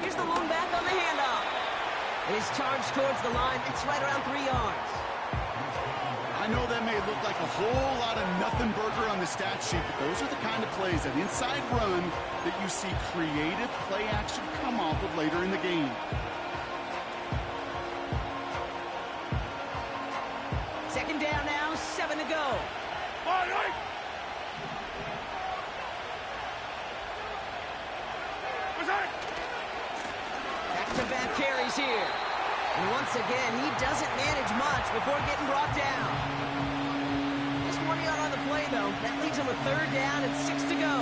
Here's the lone back on the handoff. His charge towards the line. It's right around 3 yards. I know that may look like a whole lot of nothing burger on the stat sheet, but those are the kind of plays, that inside run, that you see creative play action come off of later in the game. Second down now, 7 to go. Back-to-back carries here. And once again, he doesn't manage much before getting brought down. Just 1 yard on the play, though. That leaves him with third down and 6 to go.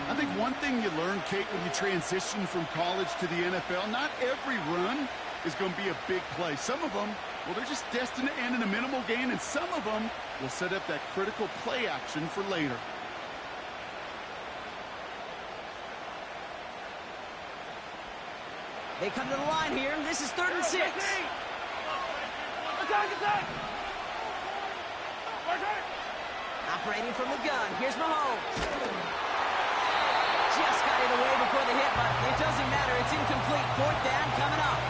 I think one thing you learn, Kate, when you transition from college to the NFL, not every run is going to be a big play. Some of them, well, they're just destined to end in a minimal gain, and some of them will set up that critical play action for later. They come to the line here. This is 3rd and 6. Operating from the gun. Here's Mahomes. Just got it away before the hit, but it doesn't matter. It's incomplete. 4th down coming up.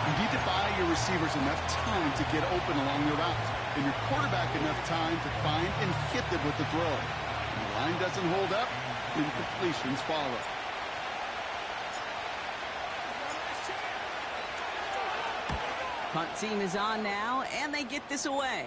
You need to buy your receivers enough time to get open along their routes, and your quarterback enough time to find and hit them with the throw. When the line doesn't hold up, incompletions follow. Punt team is on now, and they get this away.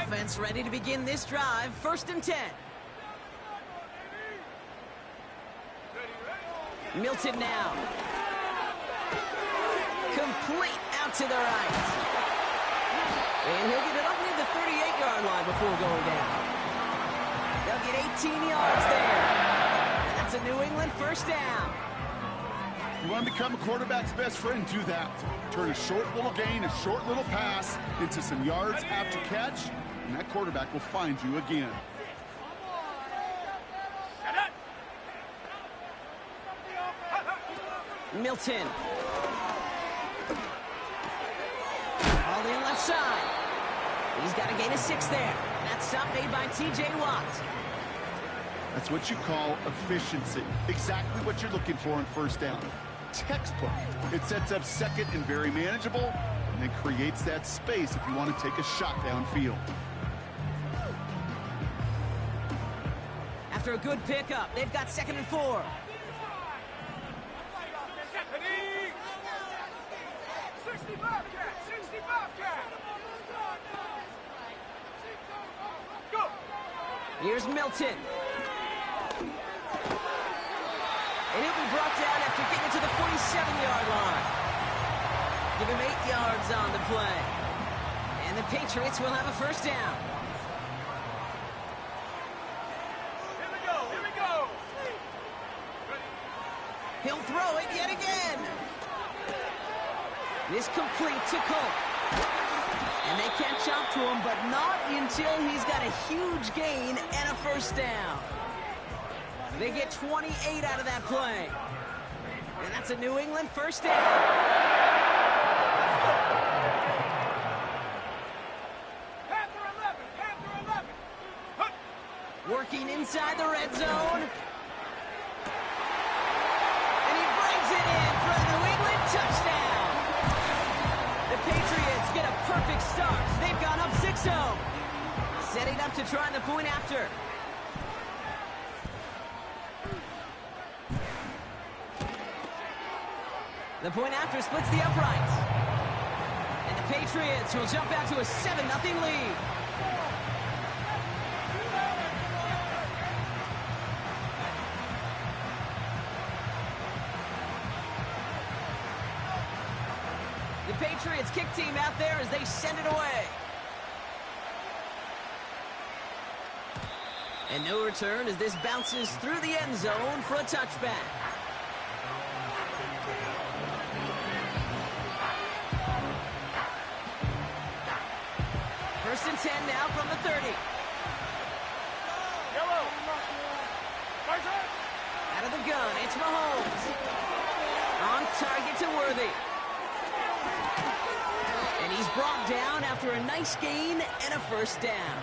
Offense ready to begin this drive. 1st and 10. Milton now. Complete out to the right. And he'll get it up near the 38-yard line before going down. They'll get 18 yards there. And that's a New England 1st down. You want to become a quarterback's best friend? Do that. Turn a short little gain, a short little pass into some yards after catch, and that quarterback will find you again. Milton. All in left side. He's got a gain of 6 there. That stop made by T.J. Watt. That's what you call efficiency. Exactly what you're looking for in 1st down. Textbook. It sets up 2nd and very manageable, and then creates that space if you want to take a shot downfield. After a good pickup, they've got 2nd and 4. Here's Milton. And he'll be brought down after getting to the 47-yard line. Give him 8 yards on the play. And the Patriots will have a 1st down. Here we go. He'll throw it yet again. This complete to Colt. And they catch up to him, but not until he's got a huge gain and a 1st down. They get 28 out of that play. And that's a New England 1st down. Panther 11. Working inside the red zone. And he brings it in for a New England touchdown. The Patriots get a perfect start. They've gone up 6-0. Setting up to try the point after. The point after splits the uprights. And the Patriots will jump out to a 7-0 lead. The Patriots kick team out there as they send it away. And no return as this bounces through the end zone for a touchback. First and 10 now from the 30. Yellow. Out of the gun, it's Mahomes. On target to Worthy. And he's brought down after a nice gain and a first down.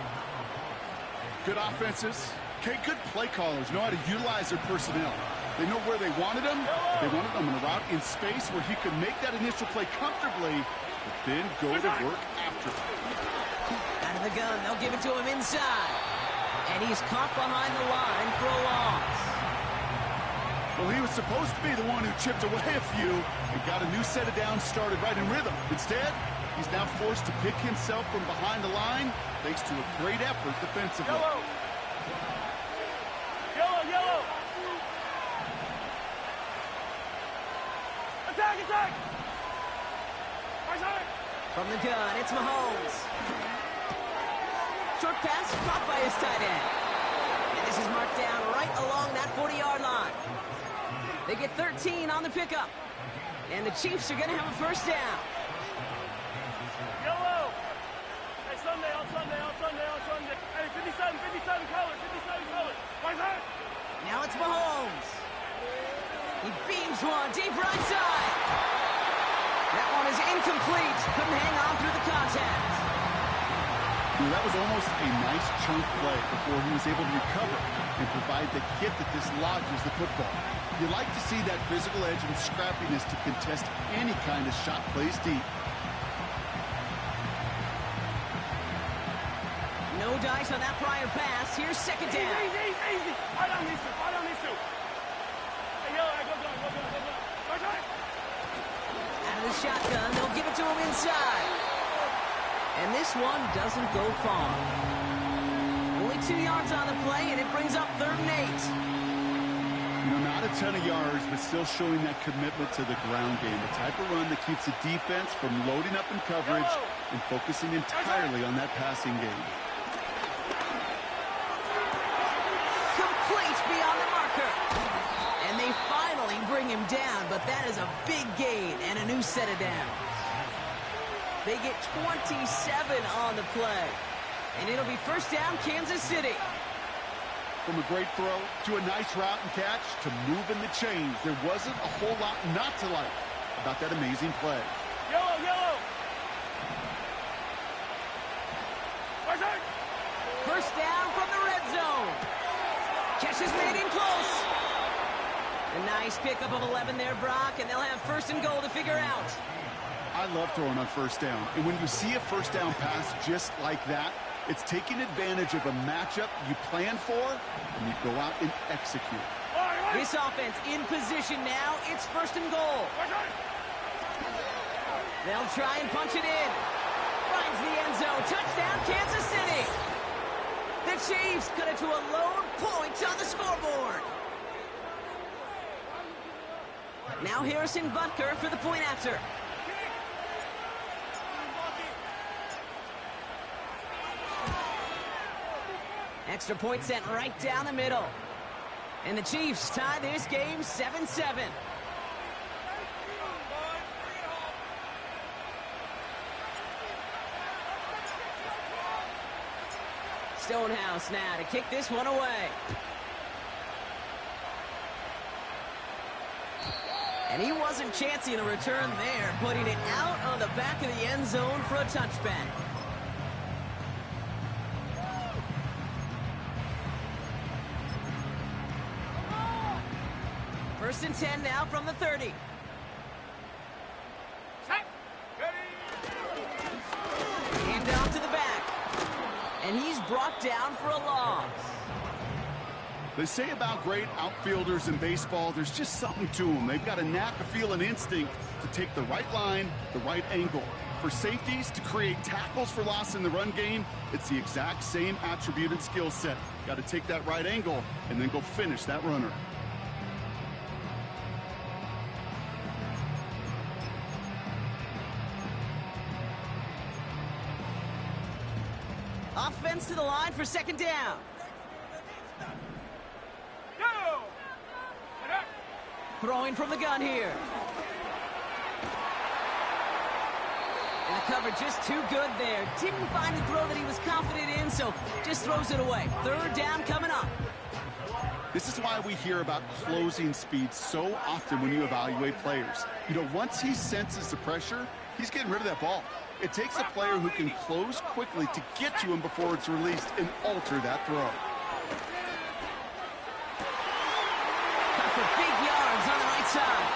Good offenses. Okay, good play callers know how to utilize their personnel. They know where they wanted them. They wanted them in a route in space where he could make that initial play comfortably, but then go to work after it. Out of the gun, they'll give it to him inside. And he's caught behind the line for a loss. Well, he was supposed to be the one who chipped away a few and got a new set of downs started right in rhythm. Instead, he's now forced to pick himself from behind the line thanks to a great effort defensively. Yellow. Yellow, yellow. Attack, attack. Right side. From the gun, it's Mahomes. Short pass caught by his tight end. And this is marked down right along that 40-yard line. They get 13 on the pickup. And the Chiefs are going to have a first down. Yellow. Hey, Sunday, on Sunday, on Sunday, on Sunday. Hey, 57 colors, 57 colors. Right side. Now it's Mahomes. He beams one deep right side. That one is incomplete. Couldn't hang on through the contact. That was almost a nice chunk play before he was able to recover and provide the hit that dislodges the football. You like to see that physical edge and scrappiness to contest any kind of shot plays deep. No dice on that prior pass. Here's second down. Easy. Right on these two. Hey, yellow, go. Right side. Out of the shotgun, they'll give it to him inside. And this one doesn't go far. Only 2 yards on the play, and it brings up 3rd and 8. You know, not a ton of yards, but still showing that commitment to the ground game. The type of run that keeps the defense from loading up in coverage and focusing entirely on that passing game. Complete beyond the marker. And they finally bring him down, but that is a big gain and a new set of downs. They get 27 on the play. And it'll be first down, Kansas City. From a great throw to a nice route and catch to moving the chains, there wasn't a whole lot not to like about that amazing play. Yellow. Right side. First down from the red zone. Catch is made in close. A nice pickup of 11 there, Brock, and they'll have first and goal to figure out. I love throwing on first down. And when you see a first down pass just like that, it's taking advantage of a matchup you plan for, and you go out and execute. This offense in position now. It's first and goal. They'll try and punch it in. Finds the end zone. Touchdown, Kansas City. The Chiefs cut it to a lone point on the scoreboard. Now Harrison Butker for the point after. Extra point sent right down the middle. And the Chiefs tie this game 7-7. Stonehouse now to kick this one away. And he wasn't chancing a return there, putting it out on the back of the end zone for a touchback. First and 10 now from the 30. Hand off to the back. And he's brought down for a loss. They say about great outfielders in baseball, there's just something to them. They've got a knack, a feel, an instinct to take the right line, the right angle. For safeties to create tackles for loss in the run game, it's the exact same attribute and skill set. Got to take that right angle and then go finish that runner. Offense to the line for second down. Throwing from the gun here. And the cover just too good there. Didn't find a throw that he was confident in, so just throws it away. Third down coming up. This is why we hear about closing speed so often when you evaluate players. You know, once he senses the pressure, he's getting rid of that ball. It takes a player who can close quickly to get to him before it's released and alter that throw. Cut for big yards on the right side.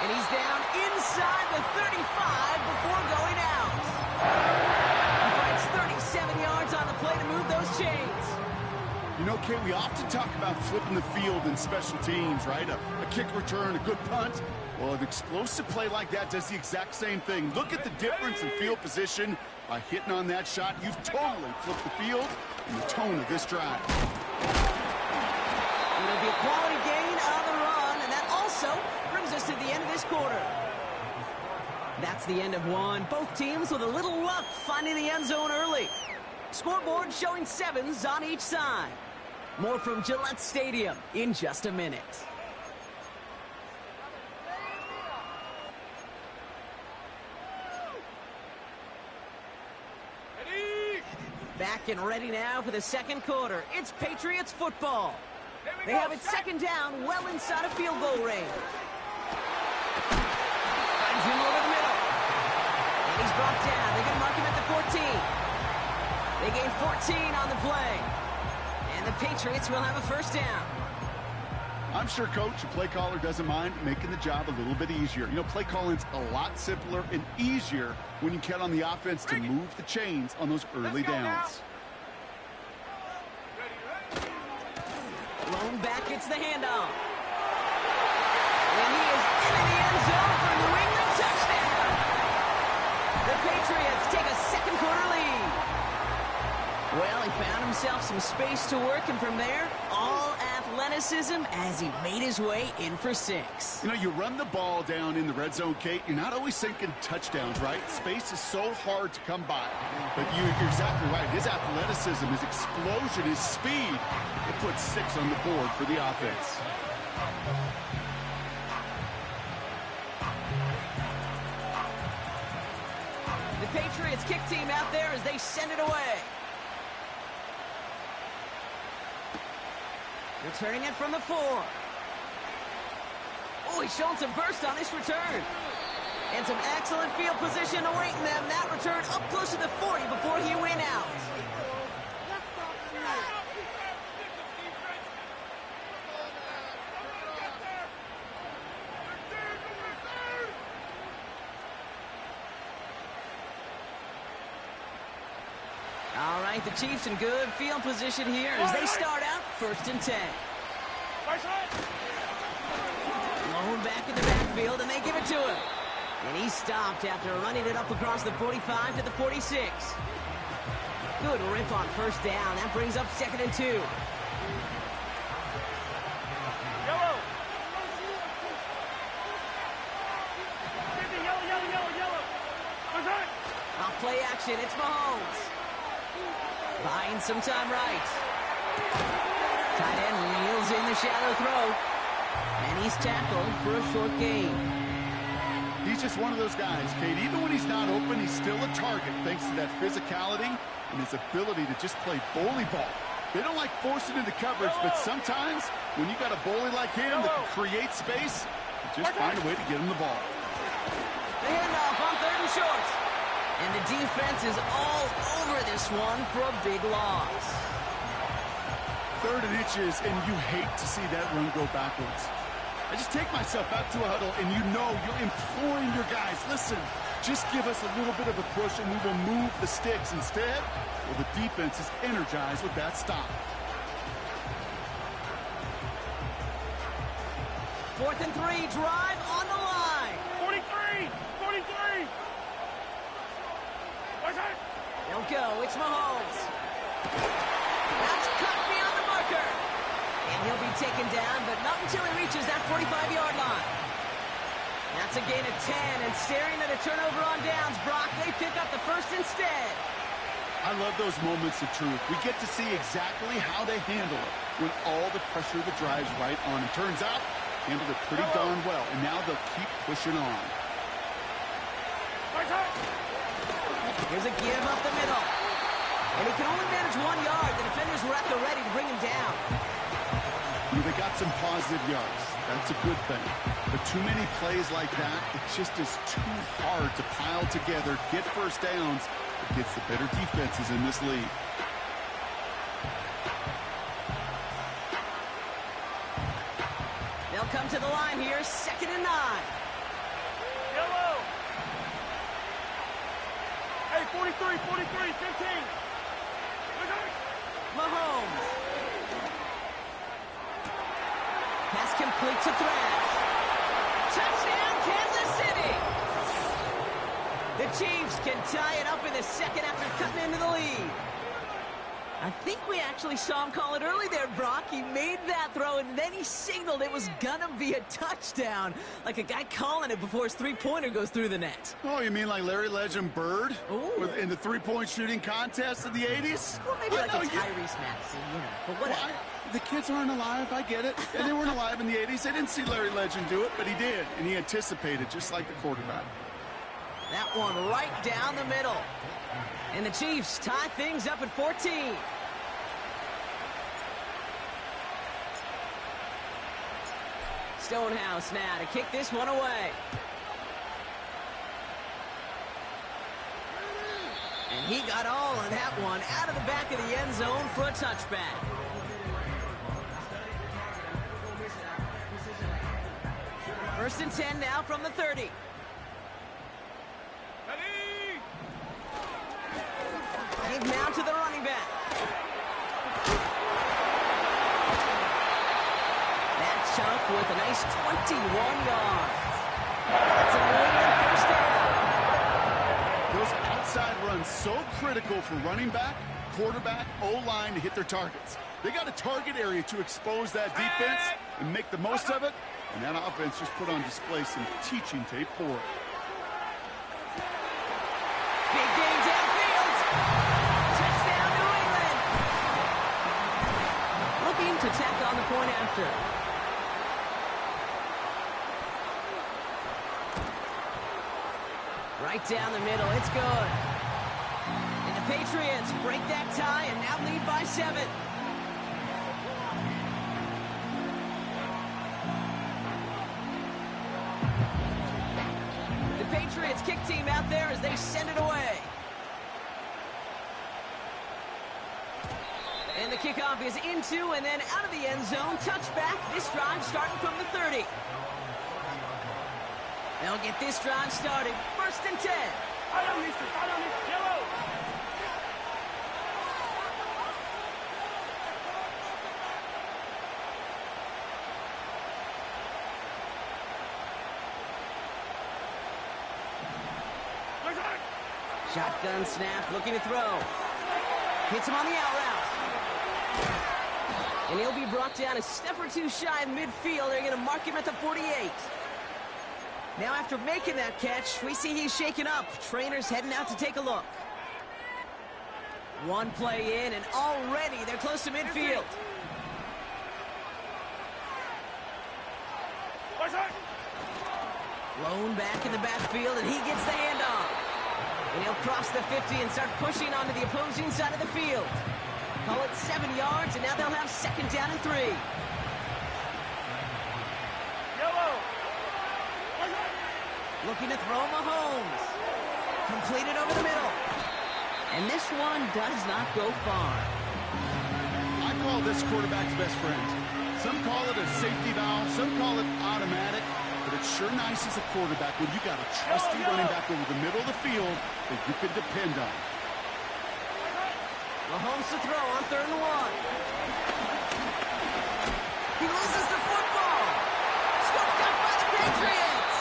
And he's down inside the 35 before going out. He finds 37 yards on the play to move those chains. You know, Kate, we often talk about flipping the field in special teams, right? A kick return, a good punt. Well, an explosive play like that does the exact same thing. Look at the difference in field position. By hitting on that shot, you've totally flipped the field and the tone of this drive. It'll be a quality gain on the run, and that also brings us to the end of this quarter. That's the end of one. Both teams with a little luck finding the end zone early. Scoreboard showing 7s on each side. More from Gillette Stadium in just a minute. Back and ready now for the second quarter. It's Patriots football. They have it second down, well inside of field goal range. Finds him over the middle. And he's brought down. They're going to mark him at the 14. They gain 14 on the play. And the Patriots will have a first down. I'm sure Coach, the play caller, doesn't mind making the job a little bit easier. You know, play calling's a lot simpler and easier when you count on the offense to move the chains on those early downs. Lone back gets the handoff. And he is into the end zone for a New England touchdown. The Patriots take a second quarter lead. Well, he found himself some space to work, and from there, all athleticism as he made his way in for 6. You know, you run the ball down in the red zone, Kate, you're not always thinking touchdowns, right? Space is so hard to come by. But you're exactly right. His athleticism, his explosion, his speed, it puts 6 on the board for the offense. The Patriots kick team out there as they send it away. Returning it from the 4. Oh, he's showing some burst on this return. And some excellent field position awaiting them. That return up close to the 40 before he went out. All right, the Chiefs in good field position here as they start out 1st and 10. Lone back in the backfield, and they give it to him. And he stopped after running it up across the 45 to the 46. Good rip on first down. That brings up 2nd and 2. Yellow. Yellow. Off play action, it's Mahomes. Buying some time right. Tight end reels in the shallow throw. And he's tackled for a short gain. He's just one of those guys, Kate. Even when he's not open, he's still a target thanks to that physicality and his ability to just play bully ball. They don't like forcing into coverage, but sometimes when you got a bully like him that can create space, you just find a way to get him the ball. The handoff on 3rd and short. And the defense is all over this one for a big loss. 3rd and inches, and you hate to see that run go backwards. I just take myself back to a huddle, and you know you're imploring your guys, listen, just give us a little bit of a push, and we will move the sticks. Instead, well, the defense is energized with that stop. 4th and 3, drive on the line. 43. They'll go. It's Mahomes. That's cut beyond the marker. And he'll be taken down, but not until he reaches that 45-yard line. That's a gain of 10, and staring at a turnover on downs, Brock, they pick up the first instead. I love those moments of truth. We get to see exactly how they handle it when all the pressure of the drive's right on. It turns out Handled it pretty darn well, and now they'll keep pushing on. Here's a give up the middle. And he can only manage 1 yard. The defenders were at the ready to bring him down. They got some positive yards. That's a good thing. But too many plays like that, it just is too hard to pile together, get first downs against the better defenses in this league. They'll come to the line here, 2nd and 9. Yellow. Hey, 43, 43, 15. Mahomes. Pass complete to Thrash. Touchdown, Kansas City. The Chiefs can tie it up in the second after cutting into the lead. I think we actually saw him call it early there, Brock. He made that throw, and then he signaled it was gonna be a touchdown. Like a guy calling it before his three-pointer goes through the net. Oh, you mean like Larry Legend Bird? In the three-point shooting contest of the 80s? Well, maybe like a Tyrese Maxey, you know, but whatever. The kids aren't alive, I get it. And they weren't alive in the 80s. They didn't see Larry Legend do it, but he did. And he anticipated, just like the quarterback. That one right down the middle. And the Chiefs tie things up at 14. Stonehouse now to kick this one away. And he got all of that one out of the back of the end zone for a touchback. First and 10 now from the 30. They've now to the running back. That chunk with a nice 21 yards. That's a New England first down. Those outside runs so critical for running back, quarterback, O-line to hit their targets. They got a target area to expose that defense and make the most of it, and that offense just put on display some teaching tape for it. Big game downfield. Touchdown, New England. Looking to tack on the point after. Right down the middle. It's good. And the Patriots break that tie and now lead by 7. The Patriots kick team out there as they send it away. And the kickoff is into and then out of the end zone. Touchback. This drive starting from the 30. They'll get this drive started. First and 10. Yellow. Shotgun snap, looking to throw. Hits him on the out route. And he'll be brought down a step or two shy of midfield. They're going to mark him at the 48. Now after making that catch, we see he's shaken up. Trainers heading out to take a look. One play in, and already they're close to midfield. Lone back in the backfield, and he gets the handoff. And he'll cross the 50 and start pushing onto the opposing side of the field. Call it 7 yards, and now they'll have second down and 3. Yellow. Looking to throw Mahomes. Completed over the middle. And this one does not go far. I call this quarterback's best friend. Some call it a safety valve, some call it automatic, but it's sure nice as a quarterback when you got a trusty running back over the middle of the field that you can depend on. Mahomes to throw on 3rd and 1. He loses the football. Scooped up by the Patriots.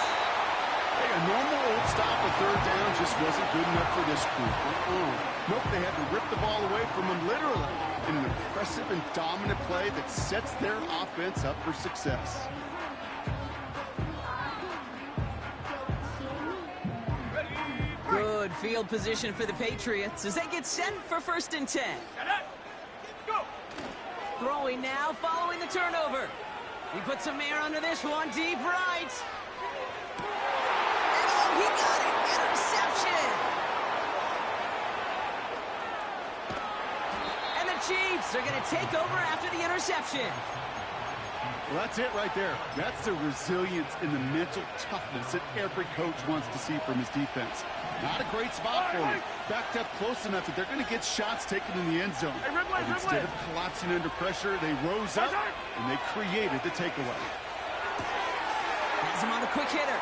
Hey, a normal old stop at 3rd down just wasn't good enough for this group. Nope, they had to rip the ball away from him literally in an impressive and dominant play that sets their offense up for success. Good field position for the Patriots as they get set for 1st and 10. Go. Throwing now following the turnover. He put some air under this one, deep right. And oh, he got it! Interception! And the Chiefs are going to take over after the interception. Well, that's it right there. That's the resilience and the mental toughness that every coach wants to see from his defense. Not a great spot for him. Backed up close enough that they're going to get shots taken in the end zone. But instead of collapsing under pressure, they rose up and they created the takeaway. Has him on the quick hitter.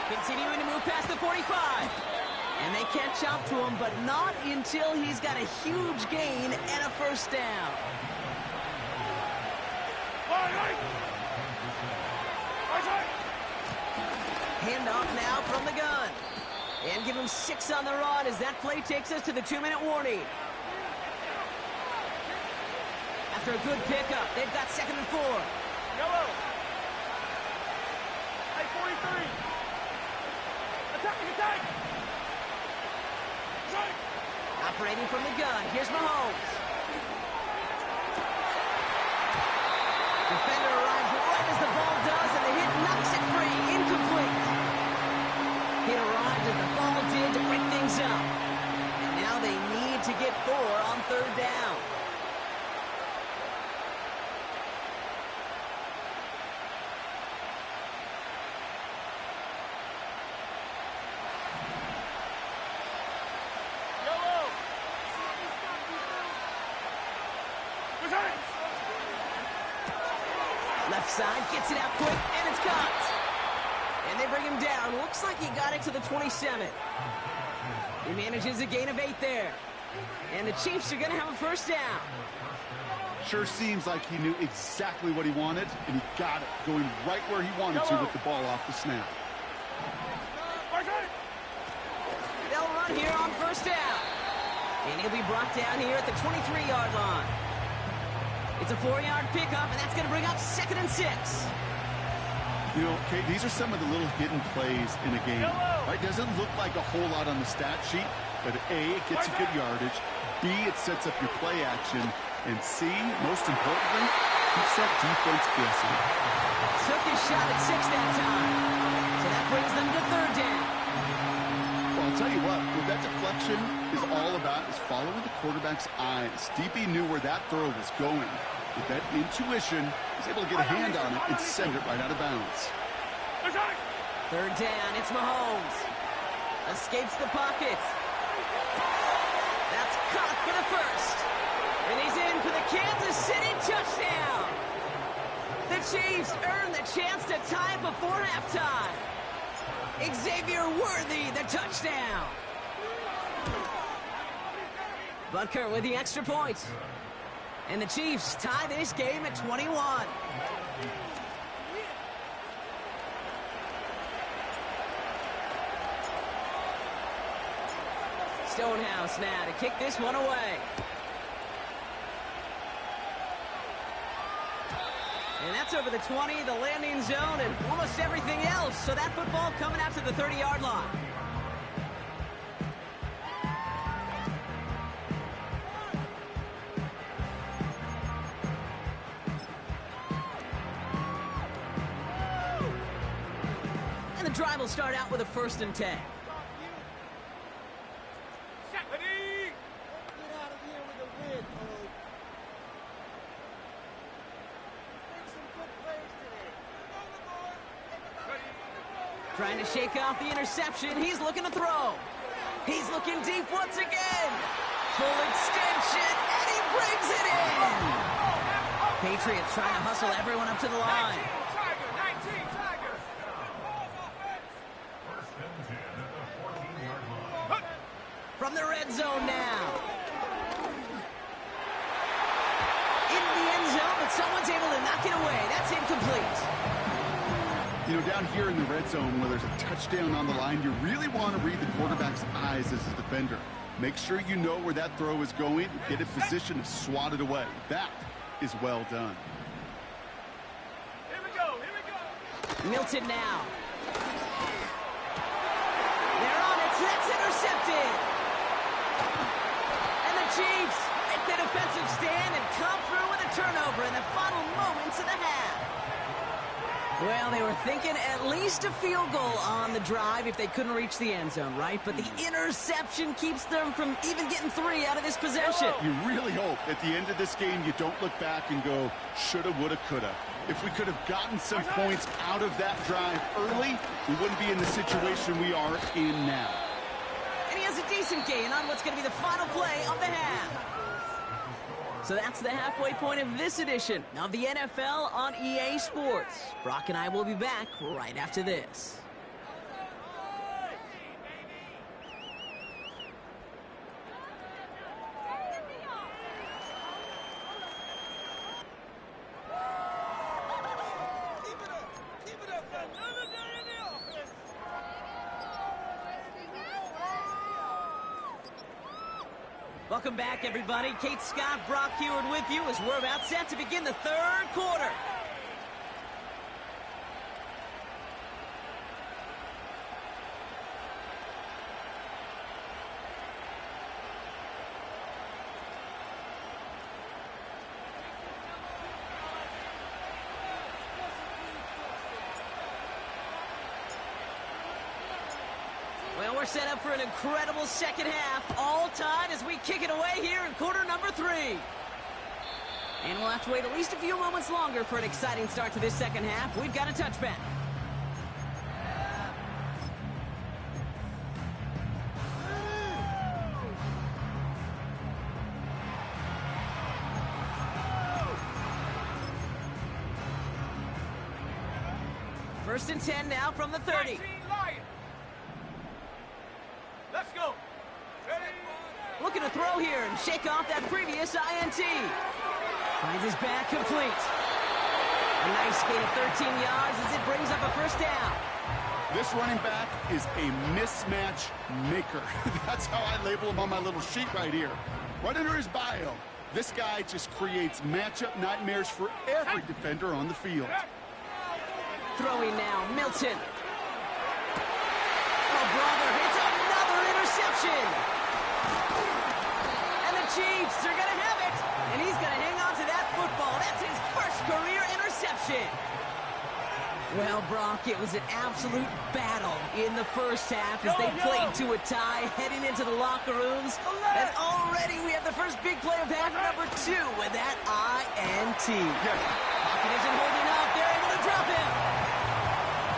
Continuing to move past the 45. And they can't chop to him, but not until he's got a huge gain and a first down. Handoff now from the gun. And give him 6 on the run as that play takes us to the 2-minute warning. After a good pickup, they've got 2nd and 4. Yellow. Hey, 43. Attack! Operating from the gun, here's Mahomes. Defender arrives right as the ball does, and the hit knocks it free. Incomplete. Hit arrived as the ball did to break things up. And now they need to get 4 on 3rd down. Left side, gets it out quick, and it's caught. And they bring him down. Looks like he got it to the 27. He manages a gain of 8 there. And the Chiefs are going to have a first down. Sure seems like he knew exactly what he wanted, and he got it, going right where he wanted to with the ball off the snap. They'll run here on first down. And he'll be brought down here at the 23-yard line. It's a 4-yard pickup, and that's going to bring up 2nd and 6. You know, Kate, these are some of the little hidden plays in a game. Right? Doesn't look like a whole lot on the stat sheet, but A, it gets you good yardage. B, it sets up your play action. And C, most importantly, keeps that defense guessing. Took his shot at 6 that time. So that brings them to 3rd down. Well, I'll tell you what that deflection is all about is following the quarterback's eyes. DB knew where that throw was going. With that intuition, he's able to get a hand on it and send it right out of bounds. 3rd down, it's Mahomes. Escapes the pocket. That's caught for the first. And he's in for the Kansas City touchdown. The Chiefs earn the chance to tie it before halftime. Xavier Worthy, the touchdown. Butker with the extra point. And the Chiefs tie this game at 21. Stonehouse now to kick this one away. And that's over the 20, the landing zone, and almost everything else. So that football coming out to the 30-yard line. And the drive will start out with a 1st and 10. Trying to shake off the interception. He's looking to throw. He's looking deep once again. Full extension, and he brings it in. Patriots trying to hustle everyone up to the line. From the red zone now. Into the end zone, but someone's able to knock it away. That's incomplete. You know, down here in the red zone where there's a touchdown on the line, you really want to read the quarterback's eyes as a defender. Make sure you know where that throw is going. Get in position to swat it away. That is well done. Here we go. Milton now. They're on it. That's intercepted. And the Chiefs make the defensive stand and come through with a turnover in the final moments of the half. Well, they were thinking at least a field goal on the drive if they couldn't reach the end zone, right? But the interception keeps them from even getting 3 out of this possession. You really hope at the end of this game you don't look back and go, shoulda, woulda, coulda. If we could have gotten some points out of that drive early, we wouldn't be in the situation we are in now. And he has a decent gain on what's going to be the final play of the half. So that's the halfway point of this edition of the NFL on EA Sports. Brock and I will be back right after this. Welcome back, everybody. Kate Scott, Brock Heward with you as we're about set to begin the third quarter. Well, we're set up for an incredible second half, all tied as we kick it away here in quarter number 3. And we'll have to wait at least a few moments longer for an exciting start to this second half. We've got a touchback. First and 10 now from the 30. Let's go. Ready? Looking to throw here and shake off that previous INT. Finds his back complete. A nice gain of 13 yards as it brings up a first down. This running back is a mismatch maker. That's how I label him on my little sheet right here. Right under his bio, this guy just creates matchup nightmares for every defender on the field. Throwing now, Milton. Oh, brother, it's another interception. And the Chiefs are going to have it. And he's going to hang on to that football. That's his first career interception. Well, Brock, it was an absolute battle in the first half as they played to a tie heading into the locker rooms. And already we have the first big play of half number 2 with that INT. Pocket isn't holding up. They're able to drop him.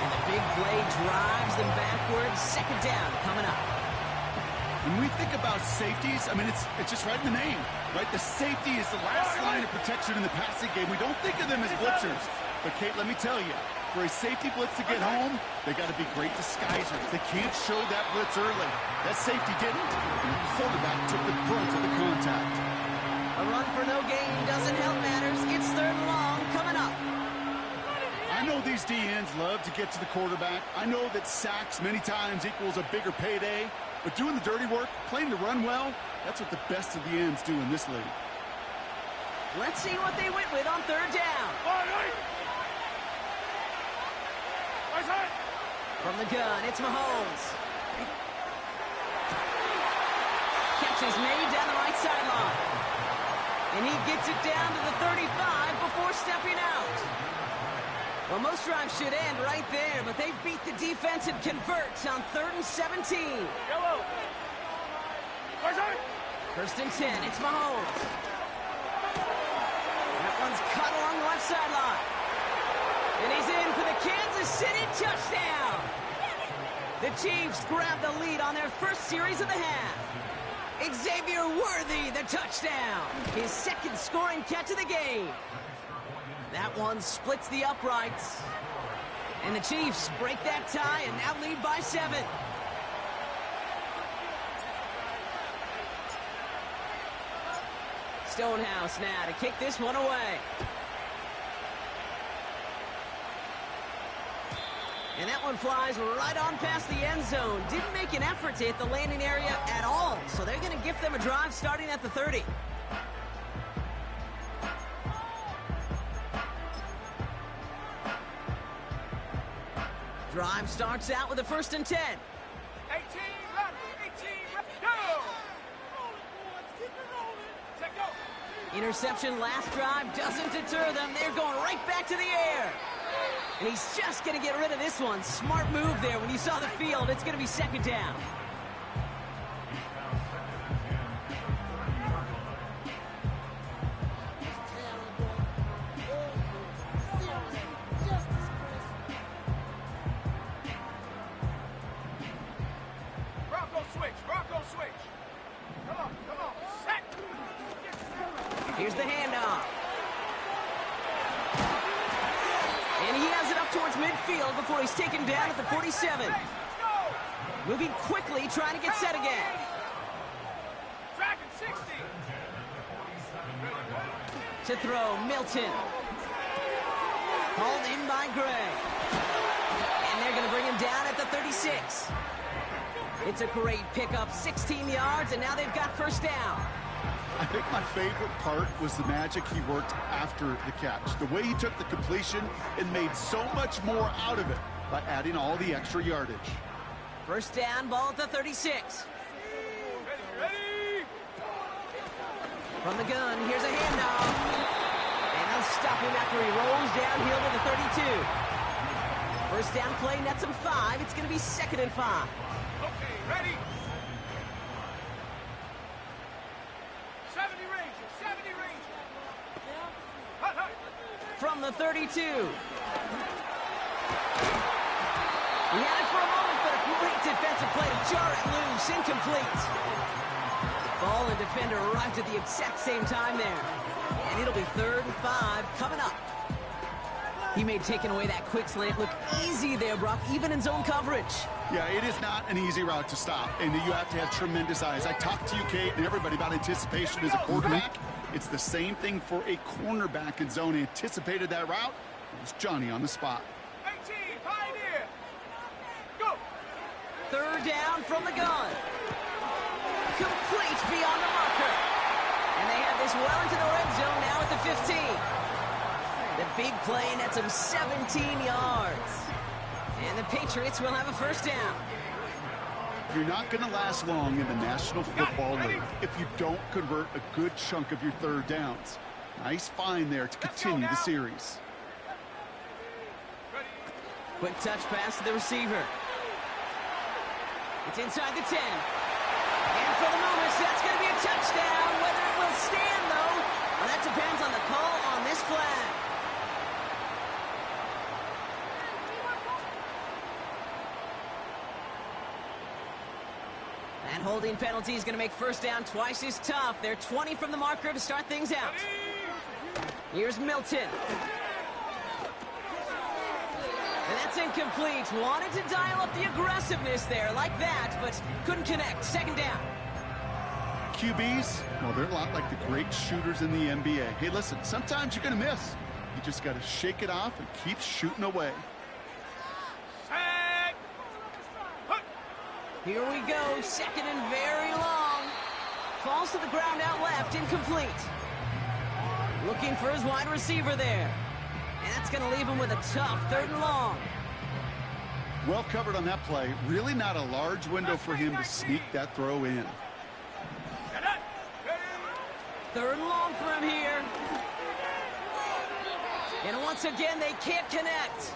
And the big play drives them backwards. Second down coming up. When we think about safeties, I mean, it's just right in the name, right? The safety is the last line of protection in the passing game. We don't think of them as blitzers. But, Kate, let me tell you, for a safety blitz to get home, they got to be great disguisers. They can't show that blitz early. That safety didn't, and the quarterback took the brunt of the contact. A run for no gain doesn't help matters. It's third and long coming up. I know these DNs love to get to the quarterback. I know that sacks many times equals a bigger payday. But doing the dirty work, playing to run well, that's what the best of the ends do in this league. Let's see what they went with on third down. From the gun, it's Mahomes. Catch is made down the right sideline. And he gets it down to the 35 before stepping out. Well, most drives should end right there, but they beat the defense and convert on 3rd and 17. Yellow. First and 10, it's Mahomes. That one's cut along the left sideline. And he's in for the Kansas City touchdown. The Chiefs grab the lead on their first series of the half. Xavier Worthy, the touchdown. His second scoring catch of the game. That one splits the uprights. And the Chiefs break that tie and now lead by 7. Stonehouse now to kick this one away. And that one flies right on past the end zone. Didn't make an effort to hit the landing area at all. So they're going to gift them a drive starting at the 30. Drive starts out with a 1st and 10. 18, go! Interception last drive doesn't deter them. They're going right back to the air. And he's just going to get rid of this one. Smart move there. When you saw the field, it's going to be second down. Here's the handoff. And he has it up towards midfield before he's taken down at the 47. Moving quickly, trying to get set again. Dragon 60. To throw, Milton. Hauled in by Gray. And they're going to bring him down at the 36. It's a great pickup, 16 yards, and now they've got first down. I think my favorite part was the magic he worked after the catch. The way he took the completion and made so much more out of it by adding all the extra yardage. First down, ball at the 36. Ready. From the gun, here's a handoff. And they'll stop him after he rolls downhill to the 32. First down play, nets him 5. It's going to be 2nd and 5. Okay, ready. 70 Ranger, 70 Ranger. Hut, hut. From the 32. He had it for a moment, but a great defensive play to jar it loose. Incomplete. Ball and defender arrived at the exact same time there. And it'll be 3rd and 5 coming up. He made taking away that quick slant look easy there, Brock, even in zone coverage. Yeah, it is not an easy route to stop, and you have to have tremendous eyes. I talked to you, Kate, and everybody about anticipation as a quarterback. It's the same thing for a cornerback in zone. Anticipated that route. It was Johnny on the spot. 18, Pioneer. Go. 3rd down from the gun. Complete beyond the marker. And they have this well into the red zone now at the 15. The big play nets him 17 yards. And the Patriots will have a first down. You're not going to last long in the National Football League if you don't convert a good chunk of your 3rd downs. Nice find there to continue the series. Quick touch pass to the receiver. It's inside the 10. And for the moment, that's going to be a touchdown. Whether it will stand, though, well, that depends on the call on this flag. That holding penalty is going to make first down twice as tough. They're 20 from the marker to start things out. Here's Milton. And that's incomplete. Wanted to dial up the aggressiveness there like that, but couldn't connect. 2nd down. QBs, well, they're a lot like the great shooters in the NBA. Hey, listen, sometimes you're going to miss. You just got to shake it off and keep shooting away. Here we go, 2nd and very long. Falls to the ground out left, incomplete. Looking for his wide receiver there. And that's going to leave him with a tough 3rd and long. Well covered on that play. Really not a large window for him to sneak that throw in. 3rd and long for him here. And once again, they can't connect.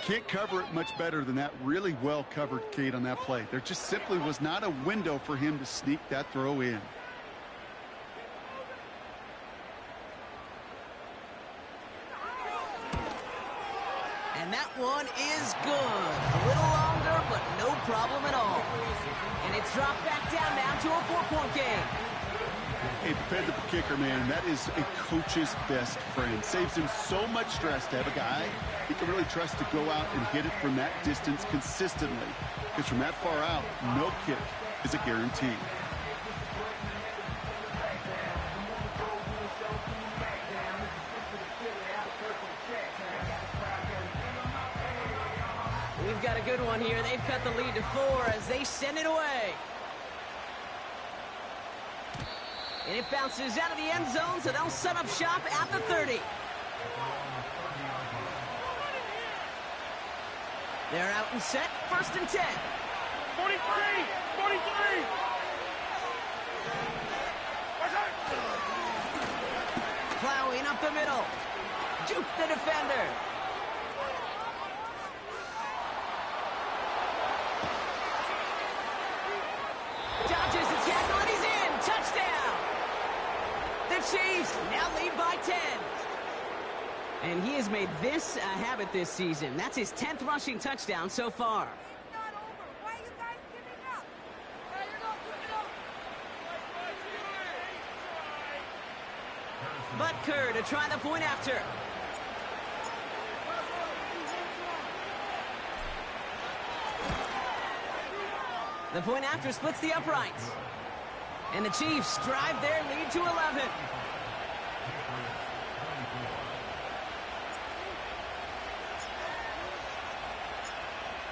Can't cover it much better than that. Really well covered, Kate, on that play. There just simply was not a window for him to sneak that throw in. And that one is good. A little longer, but no problem at all. And it's dropped back down now to a 4-point game. A dependable kicker, man. That is a coach's best friend. Saves him so much stress to have a guy he can really trust to go out and hit it from that distance consistently. Because from that far out, no kick is a guarantee. We've got a good one here. They've cut the lead to 4 as they send it away. And it bounces out of the end zone, so they'll set up shop at the 30. They're out and set, 1st and 10. 43! 43! Plowing up the middle. Juke the defender. Chiefs now lead by 10. And he has made this a habit this season. That's his 10th rushing touchdown so far. It's not over. Why are you guys giving up? Hey, you're not giving up. Butker to try the point after. The point after splits the uprights. And the Chiefs drive their lead to 11.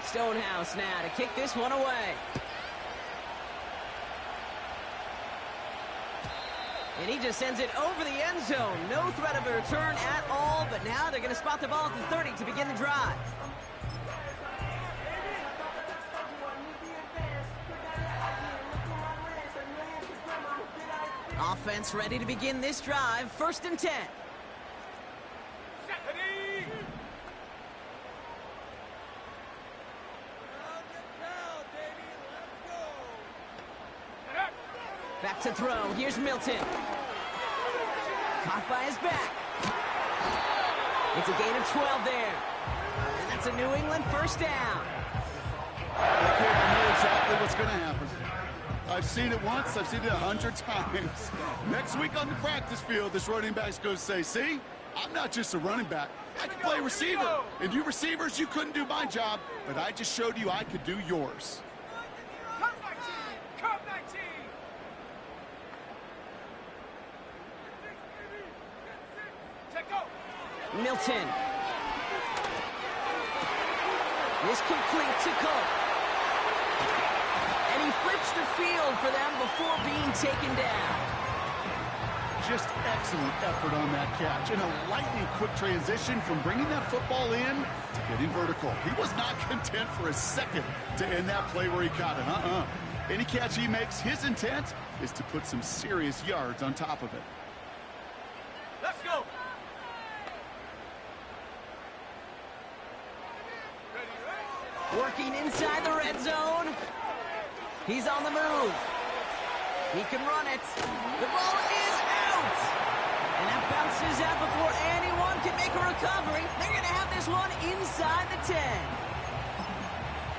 Stonehouse now to kick this one away. And he just sends it over the end zone. No threat of a return at all, but now they're going to spot the ball at the 30 to begin the drive. Offense ready to begin this drive. 1st and 10. Back to throw. Here's Milton. Caught by his back. It's a gain of 12 there. And that's a New England 1st down. Okay, I know exactly what's going to happen. I've seen it once. I've seen it 100 times. Next week on the practice field, this running back's going to say, see, I'm not just a running back. I can play receiver. And you receivers, you couldn't do my job, but I just showed you I could do yours. Milton. Is complete to Cook. And he flips the field for them before being taken down. Just excellent effort on that catch. And a lightning-quick transition from bringing that football in to getting vertical. He was not content for a second to end that play where he caught it. Any catch he makes, his intent is to put some serious yards on top of it. Let's go. Working inside the red zone. He's on the move. He can run it. The ball is out. And that bounces out before anyone can make a recovery. They're going to have this one inside the 10.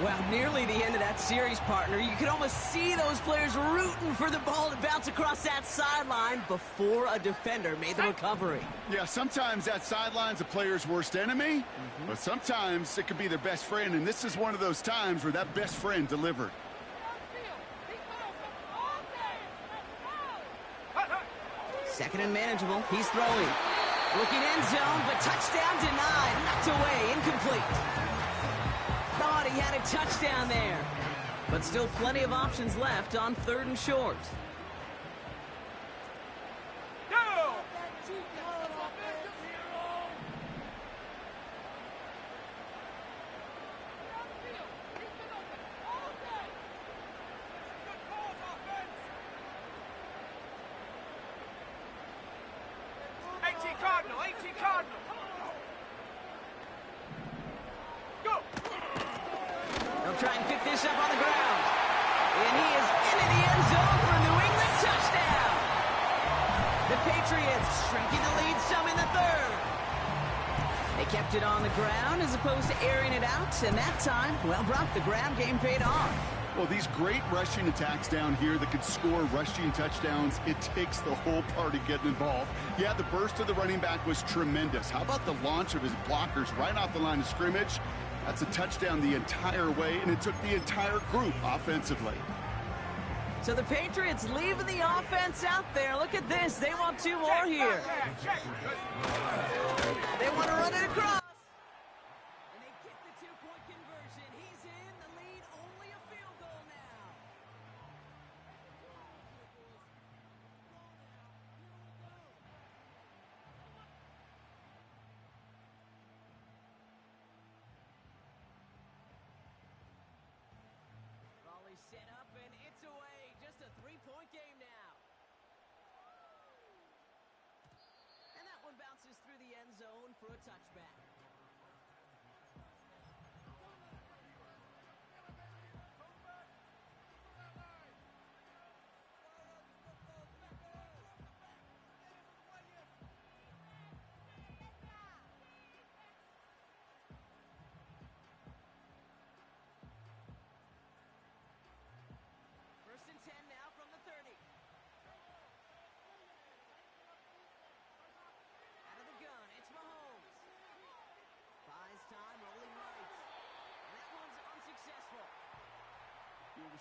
Well, nearly the end of that series, partner. You could almost see those players rooting for the ball to bounce across that sideline before a defender made the recovery. Yeah, sometimes that sideline's a player's worst enemy, but sometimes it could be their best friend, and this is one of those times where that best friend delivered. Second and manageable. He's throwing. Looking end zone, but touchdown denied. Knocked away. Incomplete. Thought he had a touchdown there. But still plenty of options left on 3rd and short. Go! Cardinal, 18 Cardinal. Go! They'll try and pick this up on the ground. And he is into the end zone for a New England touchdown. The Patriots shrinking the lead some in the 3rd. They kept it on the ground as opposed to airing it out. And that time, well, Brock, the ground game paid off. Well, these great rushing attacks down here that could score rushing touchdowns, it takes the whole party getting involved. Yeah, the burst of the running back was tremendous. How about the launch of his blockers right off the line of scrimmage? That's a touchdown the entire way, and it took the entire group offensively. So the Patriots leaving the offense out there. Look at this. They want 2 more here. They want to run it across. And they get the 2-point conversion. He's in the lead. Only a field goal now. Volley set up and it's away. Just a 3-point game now. And that one bounces through the end zone for a touchback.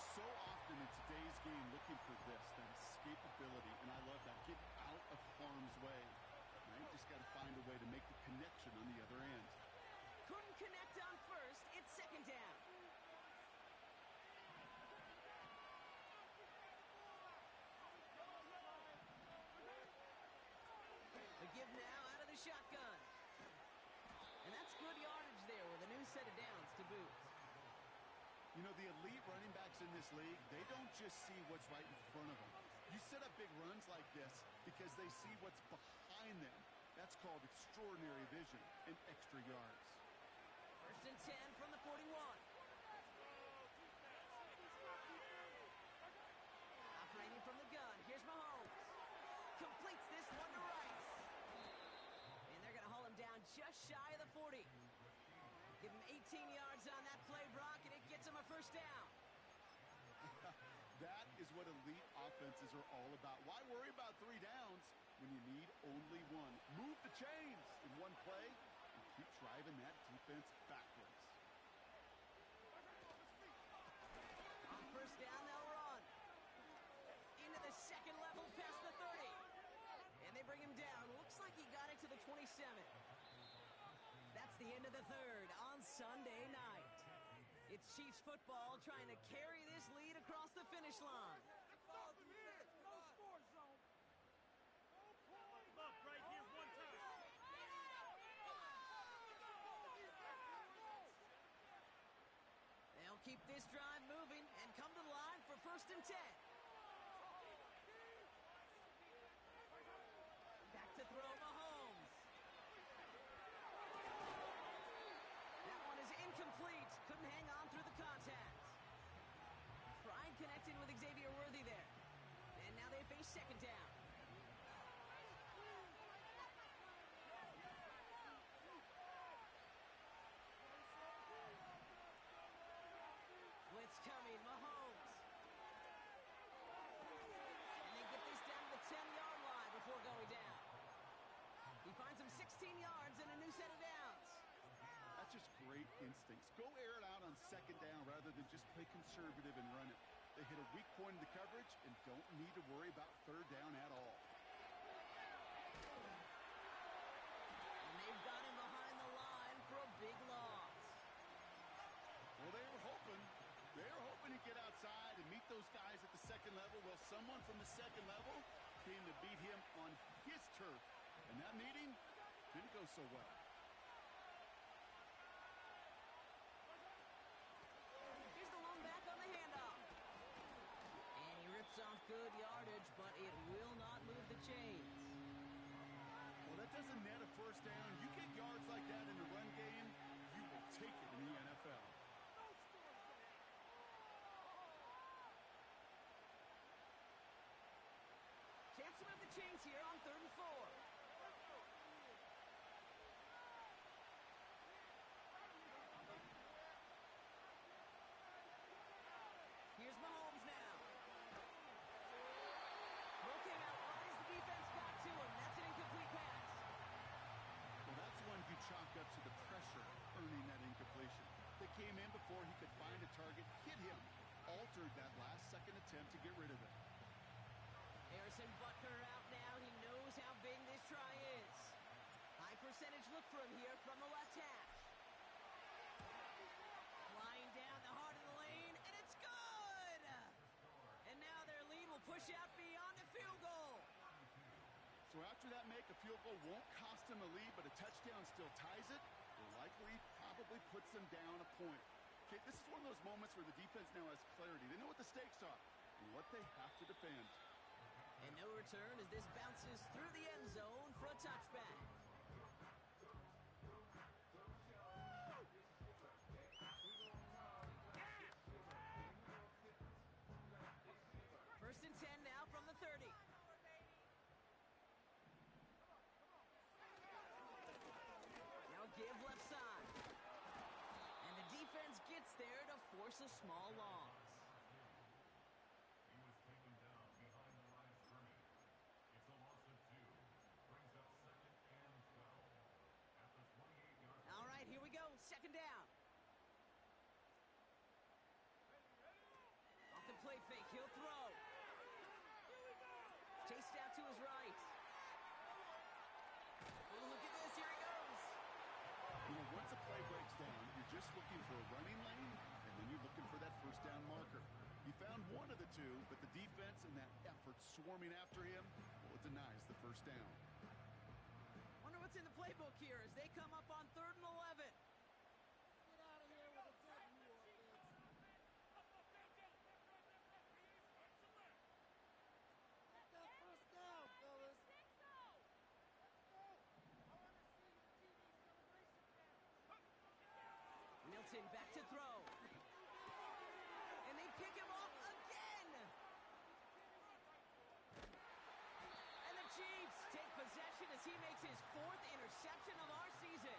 They're so often in today's game looking for this, that escapability, and I love that. Get out of harm's way. Now you just got to find a way to make the connection on the other end. Couldn't connect on first. It's second down. The give now out of the shotgun. And that's good yardage there with a new set of downs to boot. You know, the elite running backs in this league, they don't just see what's right in front of them. You set up big runs like this because they see what's behind them. That's called extraordinary vision and extra yards. First and 10 from the 41. Operating from the gun. Here's Mahomes. Completes this one to Rice. And they're going to haul him down just shy of the 40. Give him 18 yards on that play, Brock, and it gets him a first down. That is what elite offenses are all about. Why worry about 3 downs when you need only one? Move the chains in one play and keep driving that defense backwards. On first down, they'll run. Into the second level past the 30. And they bring him down. Looks like he got it to the 27. That's the end of the third on Sunday night. It's Chiefs football trying to carry this lead across the finish line. No score zone. Look right here one time. They'll keep this drive moving and come to the line for first and 10. Back to throw Mahomes. That one is incomplete. Couldn't hang on through the contact. Tried connecting with Xavier Worthy there. And now they face second down. Blitz coming, Mahomes. And they get this down to the 10-yard line before going down. He finds him 16 yards and a new set of downs. That's just great instincts. Go air it out on second down rather than just play conservative and run it. They hit a weak point in the coverage and don't need to worry about third down at all. And they've got him behind the line for a big loss. Well, they were hoping to get outside and meet those guys at the second level. Well, someone from the second level came to beat him on his turf. And that meeting didn't go so well. Here's the lone back on the handoff. And he rips off good yardage, but it will not move the chains. Well, that doesn't net a first down. You get yards like that in the run game, you will take it in the NFL. Chance to move the chains here on 3rd and 4. Here's Mahomes now. Throw came out wide as the defense got to him. That's an incomplete pass. Well, that's one you chalk up to the pressure earning that incompletion. They came in before he could find a target, hit him, altered that last-second attempt to get rid of it. Harrison Butker out now. He knows how big this try is. High percentage look for him here from the left hash. Flying down the heart of the lane, and it's good! And now their lead will push out beyond a field goal. So after that make, a field goal won't cost them a lead, but a touchdown still ties it. Or likely probably puts them down a point. Okay, this is one of those moments where the defense now has clarity. They know what the stakes are and what they have to defend. And no return as this bounces through the end zone for a touchback. First and 10 now from the 30. Now a give left side. And the defense gets there to force a small loss. All right, here we go. Second down. just looking for a running lane, and then you're looking for that first down marker. He found one of the two, but the defense and that effort swarming after him, well, it denies the first down. Wonder what's in the playbook here as they come up on 3rd and 11. Get out of here with a W offense. Get that first down, fellas. Milton back to throw. And they pick him off again. And the Chiefs take possession as he makes his 4th interception of our season.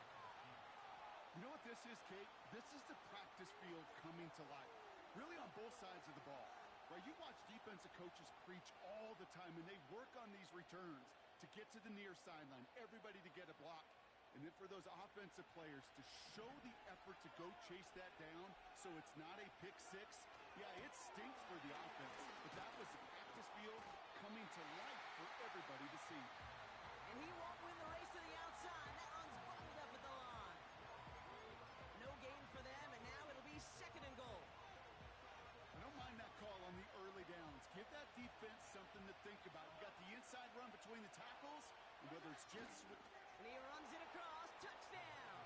You know what this is, Kate? This is the practice field coming to life. Really on both sides of the ball. Right? You watch defensive coaches preach all the time, and they work on these returns to get to the near sideline, everybody to get a block. And then for those offensive players to show the effort to go chase that down so it's not a pick six, yeah, it stinks for the offense. But that was the practice field coming to life for everybody to see. And he won't win the race to the outside. That one's bottled up at the line. No gain for them, and now it'll be 2nd and goal. I don't mind that call on the early downs. Give that defense something to think about. You got the inside run between the tackles, and whether it's just... And he runs it across. Touchdown.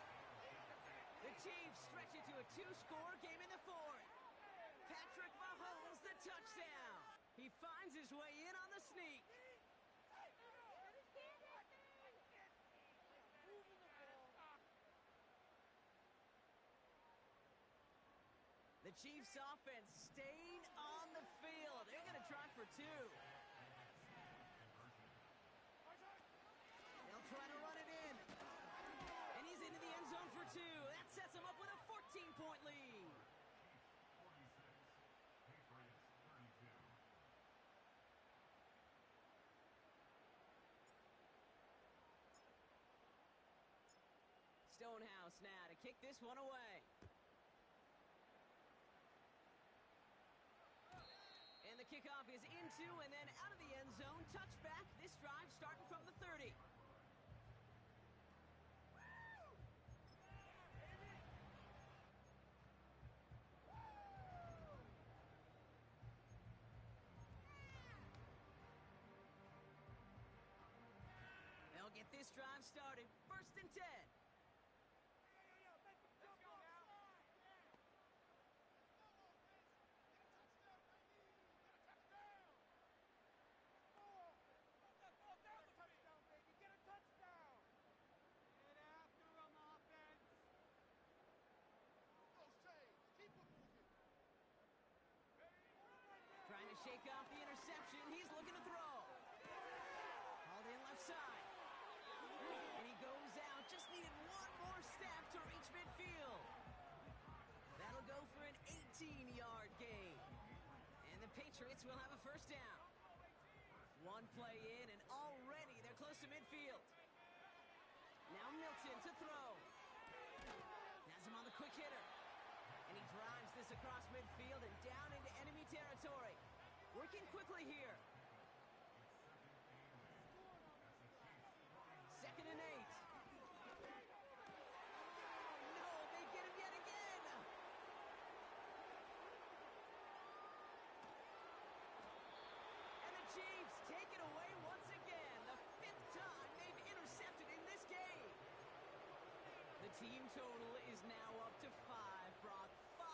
The Chiefs stretch it to a 2-score game in the 4th. Patrick Mahomes, the touchdown. He finds his way in on the sneak. The Chiefs offense staying on the field. They're going to try for 2. They'll try to run it in. And he's into the end zone for 2. That sets him up with a 14-point lead. Stonehouse now to kick this one away. And the kickoff is into and then out of the end zone. Touchback. This drive starting from the 30. They'll get this drive started. 1st and 10. Trying to shake off the interception. He's looking to throw. Hauled in left side. And he goes out. Just needed one more step to reach midfield. That'll go for an 18-yard gain. And the Patriots will have a first down. One play in, and already they're close to midfield. Now Milton to throw. Has him on the quick hitter. And he drives this across midfield and down into enemy territory. Working quickly here. 2nd and 8. No, they get him yet again. And the Chiefs take it away once again. The 5th time they've intercepted in this game. The team total is now up to 5, Brock. 5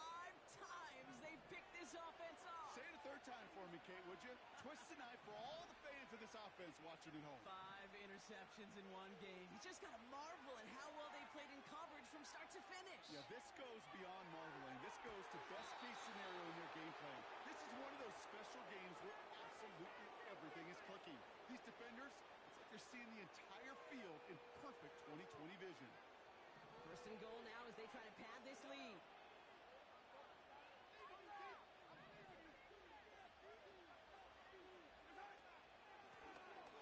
times they've picked this offense off. Say it a 3rd time for me, Kate, would you? Twist the knife for all the fans of this offense watching at home. 5 interceptions in one game. You just got to marvel at how well they played in coverage from start to finish. Yeah, this goes beyond marveling. This goes to best-case scenario in their game plan. This is one of those special games where absolutely everything is clicking. These defenders, it's like they're seeing the entire field in perfect 20/20 vision. 1st and goal now as they try to pad this lead.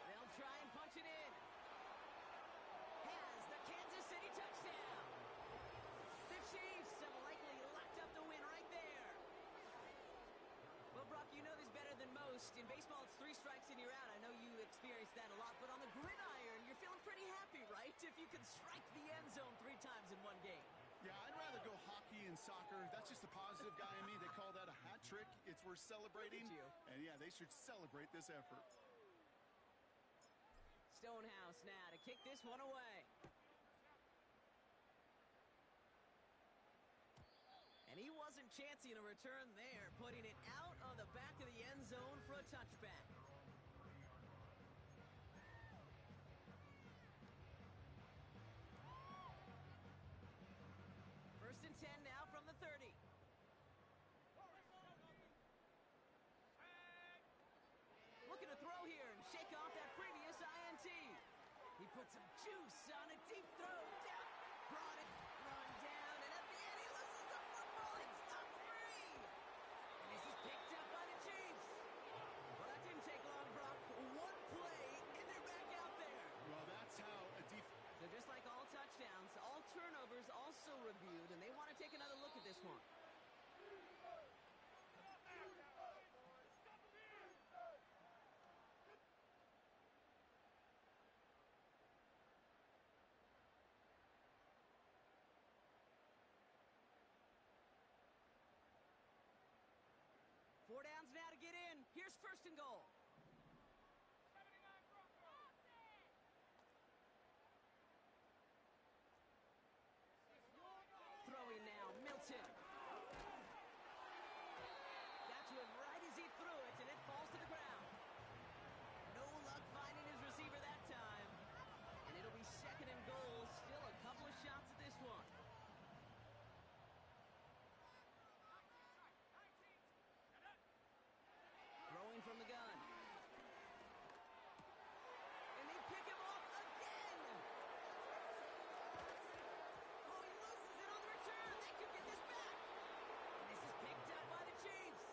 They'll try and punch it in. Has the Kansas City touchdown. The Chiefs have likely locked up the win right there. Well, Brock, you know this better than most. In baseball, it's 3 strikes and you're out. I know you experienced that a lot, but on the gridiron, you're feeling pretty happy, right? If you can strike the end zone 3 times in one game. Yeah, I'd rather go hockey and soccer. That's just the positive guy in me. They call that a hat trick. It's worth celebrating. And yeah, they should celebrate this effort. Stonehouse now to kick this one away. And he wasn't chancing a return there, putting it out on the back of the end zone for a touchback. First and 10 now from the 30. Looking to throw here and shake off that previous INT. He put some juice on a deep throw. Down, brought it, run down, and at the end he loses the football. It's not free. And this is picked up by the Chiefs. Well, that didn't take long, Brock. One play, and they're back out there. Well, that's how a defense... So just like all touchdowns, all turnovers also reviewed, and they want to take another look at this one. Four downs now to get in. Here's first and goal. Throwing now, Milton. Got to him right as he threw it, and it falls to the ground. No luck finding his receiver that time. And it'll be second and goal. Still a couple of shots at this one. Throwing from the gun. And they pick him off again. Oh, he loses it on the return. They could get this back. And this is picked up by the Chiefs.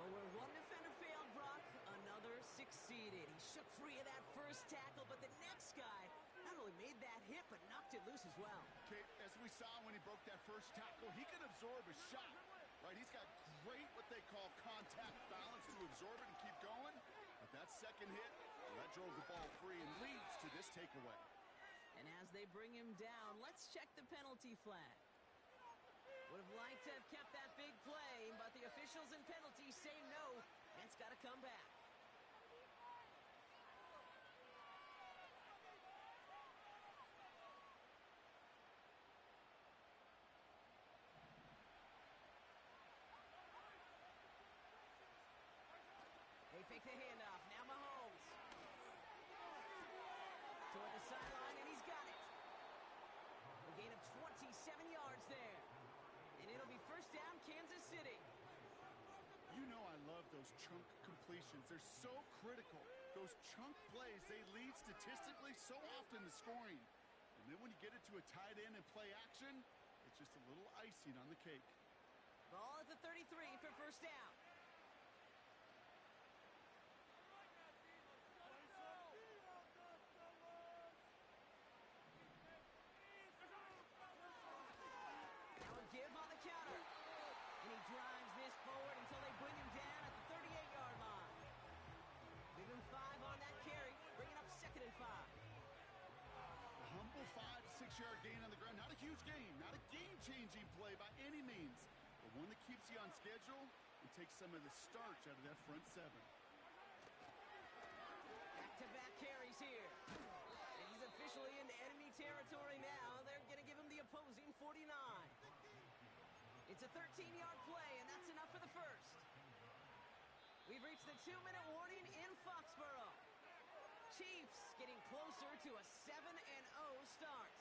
Well, where one defender failed, Brock, another succeeded. He shook free of that first tackle, but the next guy not only made that hit, but knocked it loose as well. Okay, as we saw when he broke that first tackle, he can absorb a shot. Right, he's got great what they call contact balance to absorb it and keep going. But that second hit, well, that drove the ball free and leads to this takeaway. And as they bring him down, let's check the penalty flag. Would have liked to have kept that big play, but the officials and penalties say no, and it's got to come back. They fake the handoff. Now Mahomes. Toward the sideline, and he's got it. A gain of 27 yards there. And it'll be first down, Kansas City. You know I love those chunk completions. They're so critical. Those chunk plays, they lead statistically so often to scoring. And then when you get it to a tight end and play action, it's just a little icing on the cake. Ball at the 33 for first down. Give on the counter. And he drives this forward until they bring him down at the 38-yard line. Give him 5 on that carry, bringing up second and 5. A humble 5 to 6 yard gain on the ground. Not a huge gain, not a game-changing play by any means, but one that keeps you on schedule and takes some of the starch out of that front seven. Back-to-back carries here. And he's officially into enemy territory now. They're going to give him the opposing 49. It's a 13-yard play, and that's enough for the first. We've reached the 2-minute warning in Foxborough. Chiefs getting closer to a 7-0 start.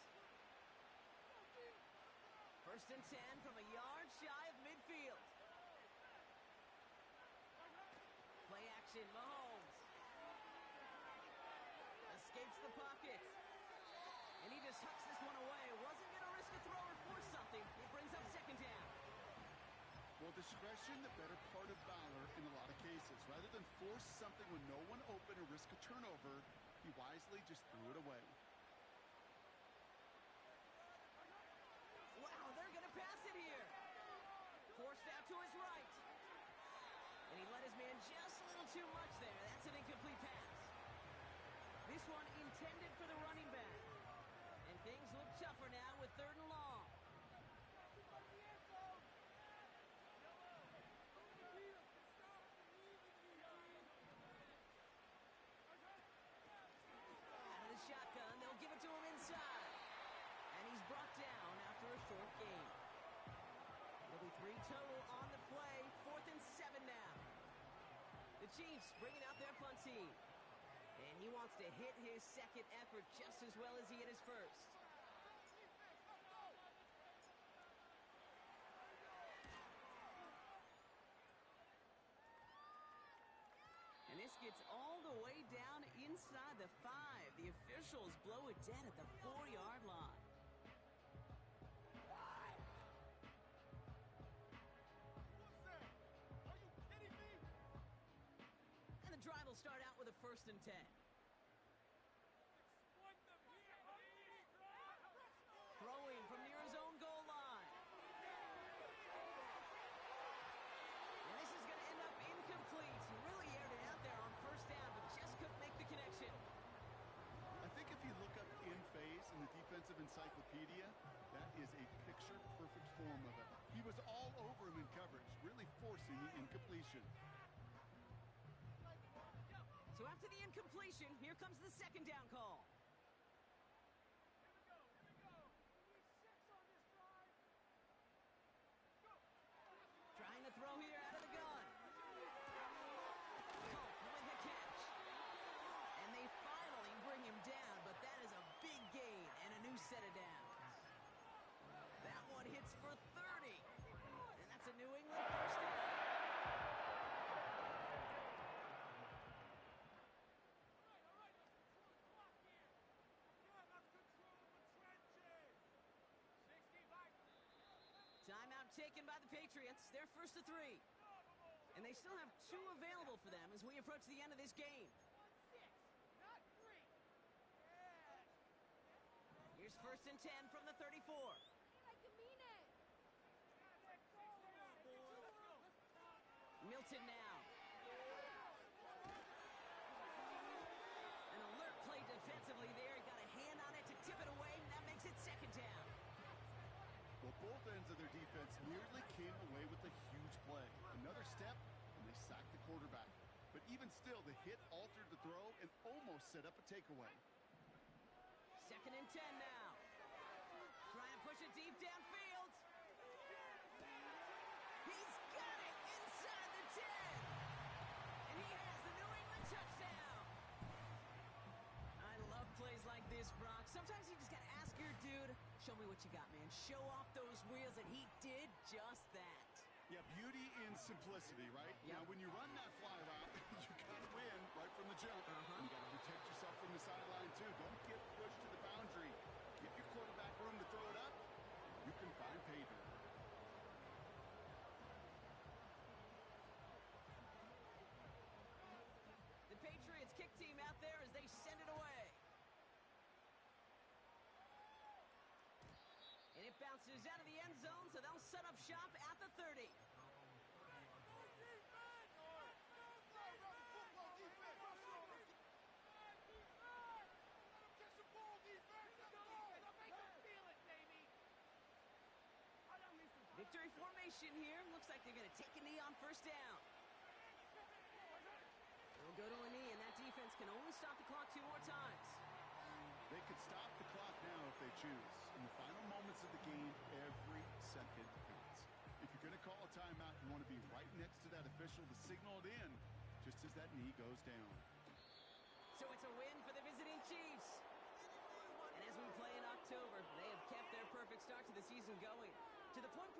First and 10 from a yard shy of midfield. Play action, Mahomes. Escapes the pocket. And he just hucks this one away. Wasn't going to risk a throw or force something. It brings up second down. Well, discretion, the better part of valor in a lot of cases. Rather than force something with no one open or risk a turnover, he wisely just threw it away. Wow, they're going to pass it here. Forced out to his right. And he let his man just a little too much there. That's an incomplete pass. This one intended for the running back. And things look tougher now with 3rd and long. after a short game. It'll be 3 total on the play. 4th and 7 now. The Chiefs bringing out their punt team. And he wants to hit his second effort just as well as he hit his first. And this gets all the way down inside the 5. The officials blow it dead at the 4-yard line. And the drive will start out with a 1st and 10. Throwing from near his own goal line. And this is going to end up incomplete. He really aired it out there on 1st down, but just couldn't make the connection. I think if you look up in phase in the defensive encyclopedia, that is a picture-perfect form of it. He was all over him in coverage, really forcing the incompletion. So after the incompletion, here comes the 2nd down call. Trying to throw here out of the gun. Colt with the catch. And they finally bring him down, but that is a big gain and a new set of downs. That one hits for 30. And that's a New England 1st down. Timeout taken by the Patriots. They're 1st and 3. And they still have 2 available for them as we approach the end of this game. Here's 1st and 10 from the 34. Milton now. An alert play defensively there. He got a hand on it to tip it away, and that makes it 2nd down. Well, both ends of their defense nearly came away with a huge play. Another step, and they sacked the quarterback. But even still, the hit altered the throw and almost set up a takeaway. 2nd and 10 now. Trying to push it deep downfield. He's got it inside the 10. And he has the New England touchdown. I love plays like this, Brock. Sometimes you just got to ask your dude, show me what you got, man. Show off those wheels, and he did just that. Yeah, beauty in simplicity, right? Yep. Now, when you run that fly route, you got to win right from the jump. You got to protect yourself from the sideline, too. Don't get pushed to the boundary. Give your quarterback room to throw it up. You can find pay dirt. The Patriots kick team out there as they send it away. And it bounces out of the end zone, so they'll set up shop at the 30. Victory formation here. Looks like they're going to take a knee on 1st down. They'll go to a knee, and that defense can only stop the clock 2 more times. They could stop the clock now if they choose. In the final moments of the game, every second counts. If you're going to call a timeout, you want to be right next to that official to signal it in, just as that knee goes down. So it's a win for the visiting Chiefs. And as we play in October, they have kept their perfect start to the season going, to the point